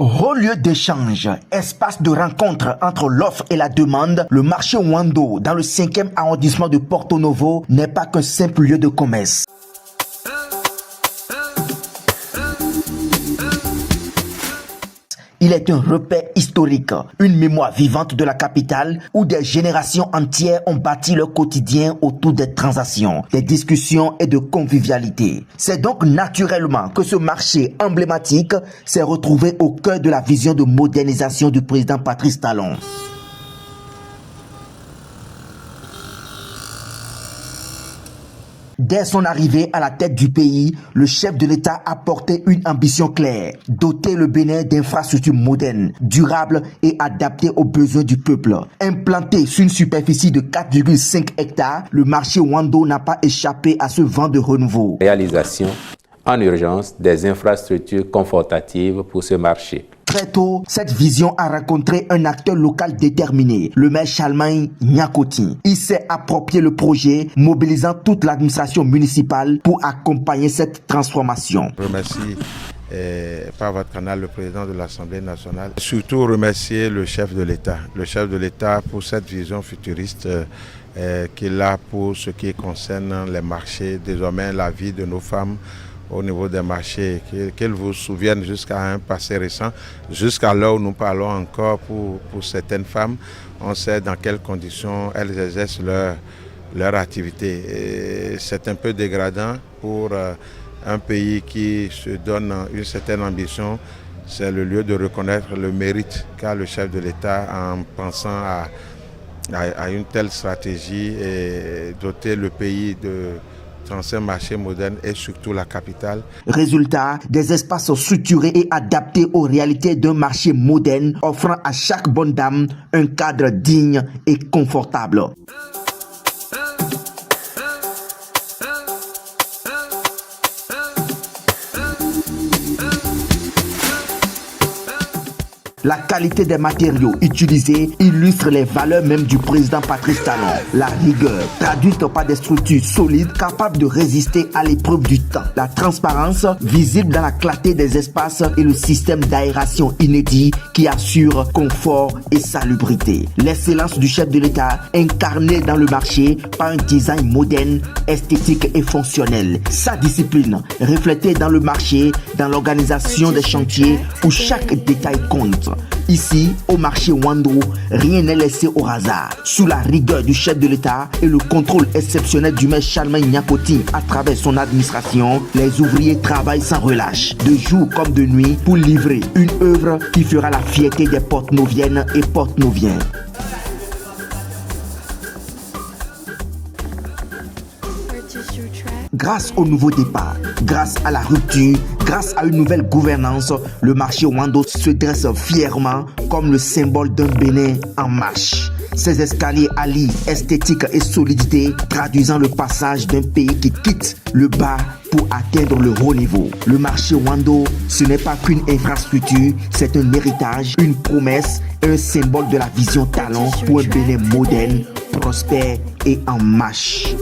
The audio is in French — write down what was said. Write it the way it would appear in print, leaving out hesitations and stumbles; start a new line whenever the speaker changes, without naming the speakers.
Haut lieu d'échange, espace de rencontre entre l'offre et la demande, le marché Wando dans le 5e arrondissement de Porto Novo n'est pas qu'un simple lieu de commerce. Il est un repère historique, une mémoire vivante de la capitale où des générations entières ont bâti leur quotidien autour des transactions, des discussions et de convivialité. C'est donc naturellement que ce marché emblématique s'est retrouvé au cœur de la vision de modernisation du président Patrice Talon. Dès son arrivée à la tête du pays, le chef de l'État a porté une ambition claire, doter le Bénin d'infrastructures modernes, durables et adaptées aux besoins du peuple. Implanté sur une superficie de 4,5 hectares, le marché Wando n'a pas échappé à ce vent de renouveau.
Réalisation en urgence des infrastructures confortatives pour ce marché.
Très tôt, cette vision a rencontré un acteur local déterminé, le maire Charlemagne Niakoti. Il s'est approprié le projet, mobilisant toute l'administration municipale pour accompagner cette transformation.
Je remercie par votre canal le président de l'Assemblée nationale. Surtout remercier le chef de l'État. Le chef de l'État pour cette vision futuriste qu'il a pour ce qui concerne les marchés, désormais la vie de nos femmes au niveau des marchés, qu'elles vous souviennent jusqu'à un passé récent, jusqu'à l'heure où nous parlons encore pour certaines femmes, on sait dans quelles conditions elles exercent leur activité. C'est un peu dégradant pour un pays qui se donne une certaine ambition. C'est le lieu de reconnaître le mérite qu'a le chef de l'État en pensant à une telle stratégie et doter le pays dans un marché moderne et surtout la capitale.
Résultat, des espaces structurés et adaptés aux réalités d'un marché moderne offrant à chaque bonne dame un cadre digne et confortable. La qualité des matériaux utilisés illustre les valeurs même du président Patrice Talon. La rigueur, traduite par des structures solides capables de résister à l'épreuve du temps. La transparence, visible dans la clarté des espaces et le système d'aération inédit qui assure confort et salubrité. L'excellence du chef de l'État, incarnée dans le marché par un design moderne, esthétique et fonctionnel. Sa discipline, reflétée dans le marché, dans l'organisation des chantiers où chaque détail compte. Ici, au marché Wando, rien n'est laissé au hasard. Sous la rigueur du chef de l'État et le contrôle exceptionnel du maire Charlemagne Niakoti à travers son administration, les ouvriers travaillent sans relâche, de jour comme de nuit, pour livrer une œuvre qui fera la fierté des Porte-Noviennes et Porte-Noviens. Grâce au nouveau départ, grâce à la rupture, grâce à une nouvelle gouvernance, le marché Wando se dresse fièrement comme le symbole d'un Bénin en marche. Ces escaliers allient esthétique et solidité, traduisant le passage d'un pays qui quitte le bas pour atteindre le haut niveau. Le marché Wando, ce n'est pas qu'une infrastructure, c'est un héritage, une promesse, un symbole de la vision Talon pour un Bénin moderne, prospère et en marche.